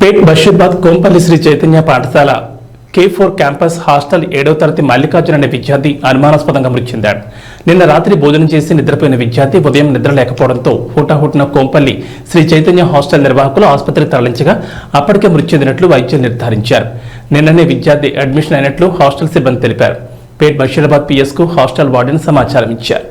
పేట్ బషీర్బాద్ కోంపల్లి శ్రీ చైతన్య పాఠశాల K4 campus hostel 7వ తరగతి మల్లికార్జున అనే విద్యార్థి అనుమానాస్పదంగా మృతి చెందాడు. నిన్న రాత్రి భోజనం చేసి నిద్రపోయిన విద్యార్థి ఉదయం నిద్ర లేకపోవడంతో హుటాహుటిన కోంపల్లి శ్రీ చైతన్య హాస్టల్ నిర్వాహకులు ఆసుపత్రికి తరలించగా అప్పటికే మృతి చెందినట్లు వైద్యులు నిర్ధారించారు. నిన్ననే విద్యార్థి అడ్మిషన్ అయినట్లు హాస్టల్ సిబ్బంది తెలిపారు. పేట్ బషీరాబాద్ PS కు హాస్టల్ వార్డెన్ సమాచారం ఇచ్చారు.